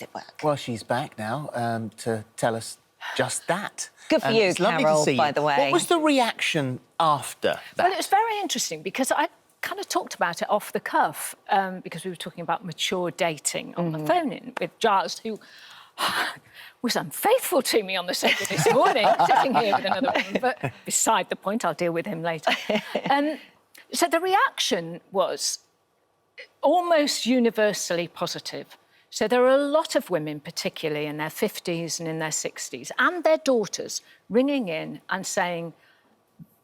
Did it work? Well, she's back now to tell us just that. Good for you, it's lovely Carol, to see by you. the way. What was the reaction after that? Well, it was very interesting because I kind of talked about it off the cuff because we were talking about mature dating on the phone with Giles, who was unfaithful to me on the sofa this morning, sitting here with another woman. But beside the point, I'll deal with him later. So the reaction was almost universally positive. So there are a lot of women, particularly in their 50s and in their 60s, and their daughters, ringing in and saying,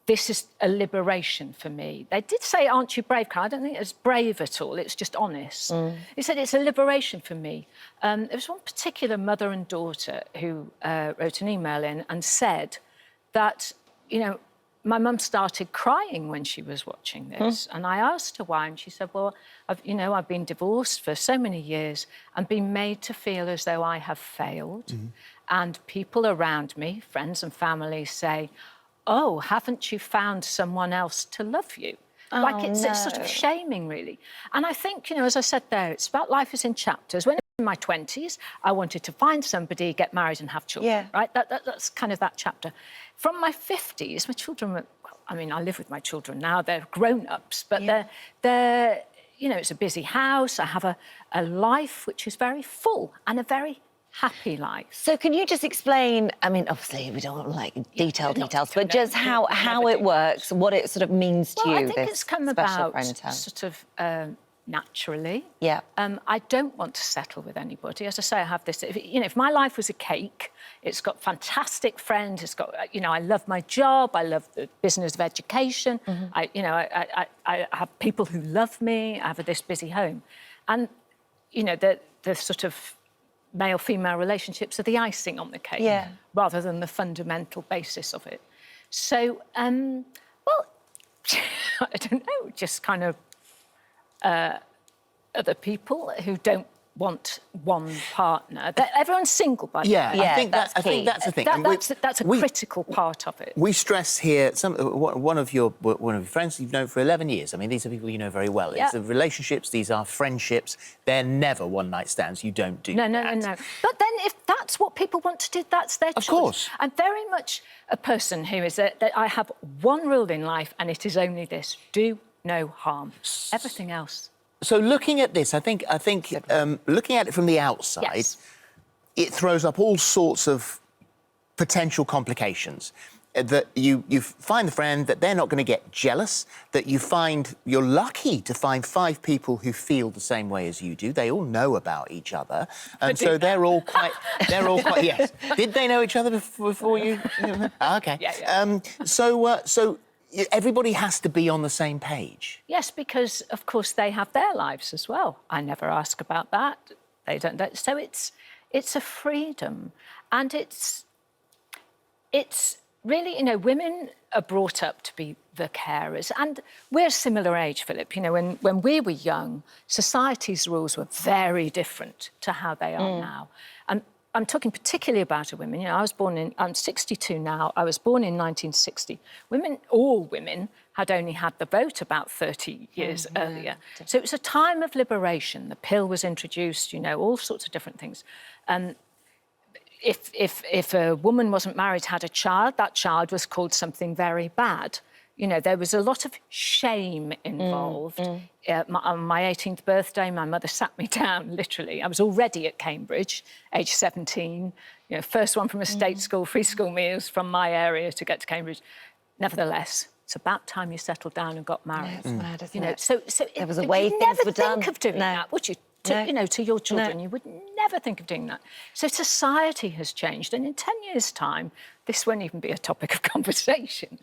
this is a liberation for me. They did say, aren't you brave, Carl? I don't think it's brave at all. It's just honest. He said, it's a liberation for me. There was one particular mother and daughter who wrote an email in and said that, you know, my mum started crying when she was watching this. And I asked her why, and she said, well, I've been divorced for so many years and been made to feel as though I have failed. And people around me, friends and family, say, oh, haven't you found someone else to love you? Oh, like it's sort of shaming, really. And I think, you know, as I said there, it's about life is in chapters. When I was in my 20s, I wanted to find somebody, get married and have children, right? That's kind of that chapter. From my 50s, my children were, well, I mean, I live with my children now, they're grown-ups, but they're, you know, it's a busy house. I have a life which is very full and a very happy life. So can you just explain, I mean, obviously we don't want like details, but just how it works, what it sort of means to you, I think it's come about sort of naturally. Yeah. I don't want to settle with anybody. As I say, I have this, you know, if my life was a cake, it's got fantastic friends, it's got, you know, I love my job, I love the business of education, I have people who love me, I have this busy home. And, you know, the sort of male-female relationships are the icing on the cake rather than the fundamental basis of it. So, well, I don't know, just kind of other people who don't want one partner. Everyone's single, by the way. I think that's the thing. That's a critical part of it. We stress here, one of your friends you've known for 11 years. I mean, these are people you know very well. It's the relationships, these are friendships. They're never one-night stands. You don't do that. No. But then if that's what people want to do, that's their choice. Of course. I'm very much a person who is that I have one rule in life, and it is only this: do no harm. Everything else. So looking at this, I think looking at it from the outside, it throws up all sorts of potential complications. That you find the friend, that they're not going to get jealous, that you're lucky to find 5 people who feel the same way as you do. They all know about each other. And so they're all quite, yes. Did they know each other before you? OK. So everybody has to be on the same page. Yes, because, of course, they have their lives as well. I never ask about that. They don't. So it's a freedom. And it's really, you know, women are brought up to be the carers. And we're a similar age, Philip. You know, when we were young, society's rules were very different to how they are now. And I'm talking particularly about a women. You know, I'm 62 now. I was born in 1960. All women had only had the vote about 30 years earlier. So it was a time of liberation. The pill was introduced, you know, all sorts of different things. If a woman wasn't married, had a child, that child was called something very bad. You know, there was a lot of shame involved. On my 18th birthday, my mother sat me down, literally. I was already at Cambridge, age 17. You know, first one from a state school, free school meals from my area to get to Cambridge. Nevertheless, it's about time you settled down and got married. It's mad, isn't it? So there was a way things were done. You'd never think of doing that, would you? You know, to your children, you would never think of doing that. So society has changed, and in 10 years' time, this won't even be a topic of conversation.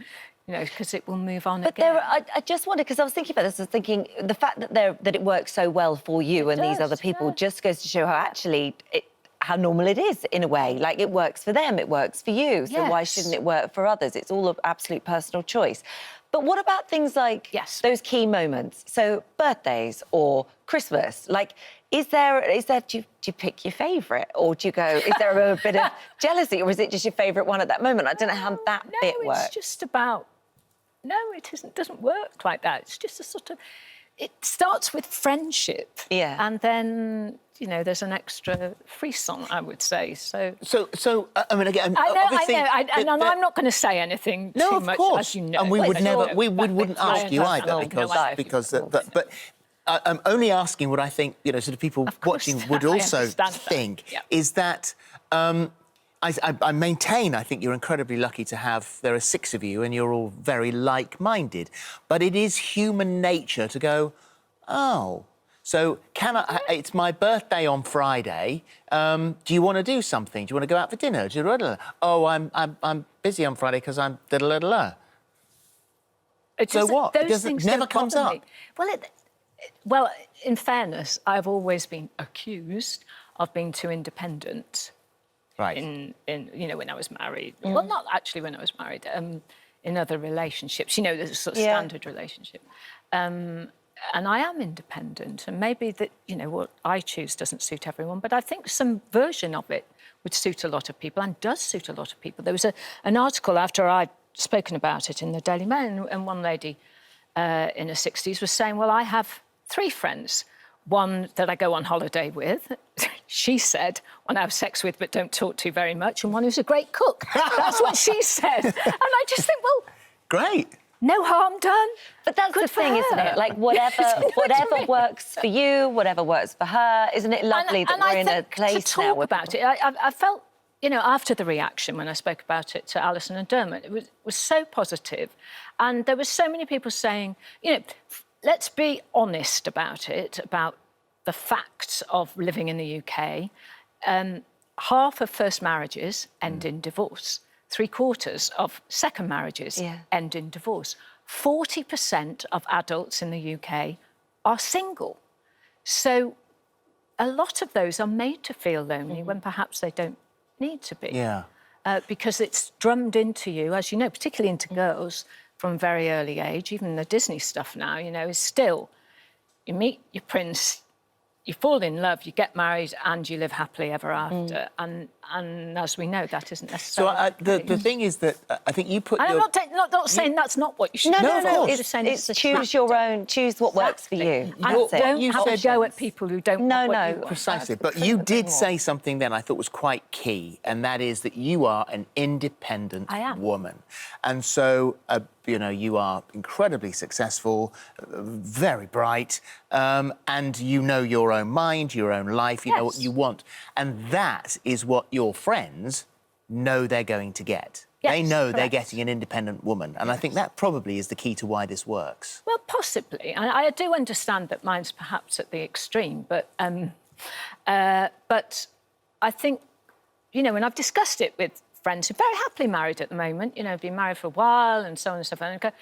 You know, because it will move on again. But I just wondered, because I was thinking about this, I was thinking the fact that it works so well for you and these other people just goes to show how actually how normal it is in a way. Like, it works for them, it works for you. So why shouldn't it work for others? It's all an absolute personal choice. But what about things like those key moments? So birthdays or Christmas, like, do you pick your favourite, or do you go, is there a bit of jealousy, or is it just your favourite one at that moment? I don't know how that bit works. No, it's just about, no, it doesn't work like that. It's just a sort of, it starts with friendship. Yeah. And then, you know, there's an extra frisson, I would say. So I mean, again, I know, obviously, and I'm not going to say anything no, too of much, course. as you know. And we would never, we wouldn't I ask you either, understand. but I'm only asking what I think, you know, sort of people watching would I also understand that. think Yeah. is that I maintain, I think you're incredibly lucky to have, there are 6 of you and you're all very like-minded, but it is human nature to go, oh, so it's my birthday on Friday, do you want to do something? Do you want to go out for dinner? Oh, I'm busy on Friday because I'm da-da-da-da-da. So what? It never comes up. Well, in fairness, I've always been accused of being too independent. Right. In you know, when I was married. Well, not actually when I was married. In other relationships, you know, there's a sort of standard relationship. And I am independent, and maybe that, you know, what I choose doesn't suit everyone, but I think some version of it would suit a lot of people and does suit a lot of people. There was an article after I'd spoken about it in the Daily Mail, and one lady in her 60s was saying, well, I have 3 friends. One that I go on holiday with, she said, one I have sex with but don't talk to very much, and one who's a great cook. That's what she said. And I just think, well... Great. No harm done. But that's the thing, isn't it? Like, whatever works for you, whatever works for her, isn't it lovely that we're in a place now to talk about it, I felt, you know, after the reaction when I spoke about it to Alison and Dermot, it was so positive, and there were so many people saying, you know, let's be honest about it, about the facts of living in the UK. Half of first marriages end in divorce. 3/4 of second marriages end in divorce. 40% of adults in the UK are single. So a lot of those are made to feel lonely when perhaps they don't need to be. Yeah. Because it's drummed into you, as you know, particularly into girls, from a very early age. Even the Disney stuff now, you know, is still, you meet your prince, you fall in love, you get married, and you live happily ever after. And as we know, that isn't necessarily. So the thing is that I think you put. And I'm not saying that's not what you should do. No. It's choose your own. Choose what works for you. And don't have a go at people who don't. Want what you want. Precisely. But you did say something then I thought was quite key, and that is that you are an independent woman, and so you know, you are incredibly successful, very bright, and you know your own mind, your own life, you know what you want. And that is what your friends know they're going to get. They know they're getting an independent woman. And I think that probably is the key to why this works. Well, possibly. I do understand that mine's perhaps at the extreme, but I think, you know, when I've discussed it with friends who are very happily married at the moment, you know, been married for a while and so on and so forth, and I go,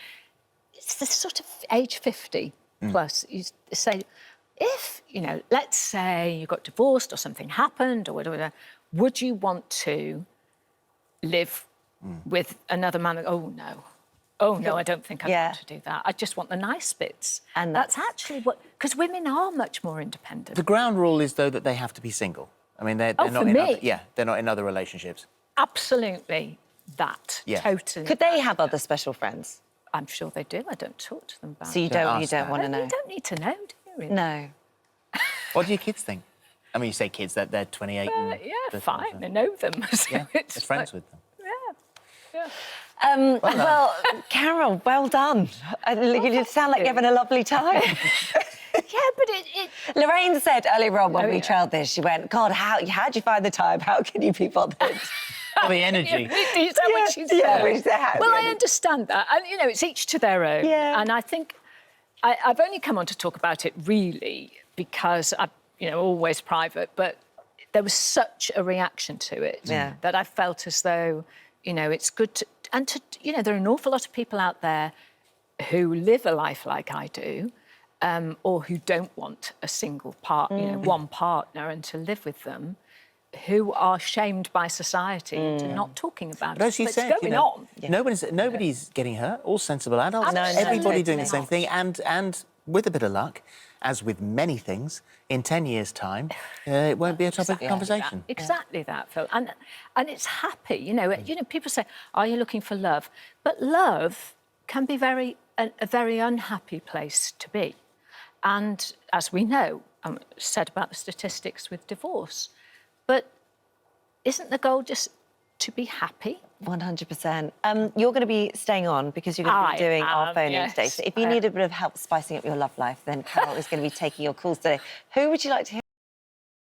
it's the sort of age 50 plus. You say, if, you know, let's say you got divorced or something happened or whatever, would you want to live with another man? Oh, no, I don't think I want to do that. I just want the nice bits. And that's actually what... Because women are much more independent. The ground rule is, though, that they have to be single. I mean, they're not in other, they're not in other relationships. Absolutely that. Yeah. Totally. Could they have other special friends? I'm sure they do. I don't talk to them about it. So you don't want to know? You don't need to know, do you? Really? No. What do your kids think? I mean, you say kids, that they're 28 and... Yeah, fine. I know them. So yeah, they're friends with them. Yeah. Well, Carol, well done. You sound like you're having a lovely time. Yeah, but Lorraine said earlier on when we trialled this, she went, God, how'd you find the time? How can you be bothered? Oh, the energy. Is that what she said? Yeah, well, I understand that. And, you know, it's each to their own. Yeah. And I think I've only come on to talk about it really because I'm, you know, always private, but there was such a reaction to it that I felt as though, you know, it's good to... And, you know, there are an awful lot of people out there who live a life like I do, or who don't want a single you know, one partner and to live with them, who are shamed by society into not talking about but it. as you said, it's going on. Nobody's getting hurt. All sensible adults. Everybody doing the same thing. And with a bit of luck, as with many things, in 10 years' time, it won't be a topic of conversation. Exactly that, Phil. And it's happy. You know, people say, are you looking for love? But love can be a very unhappy place to be. And as we know, said about the statistics with divorce, but isn't the goal just to be happy? 100%. You're going to be staying on because you're going to be doing our phone-in today. So if you need a bit of help spicing up your love life, then Carol is going to be taking your calls today. Who would you like to hear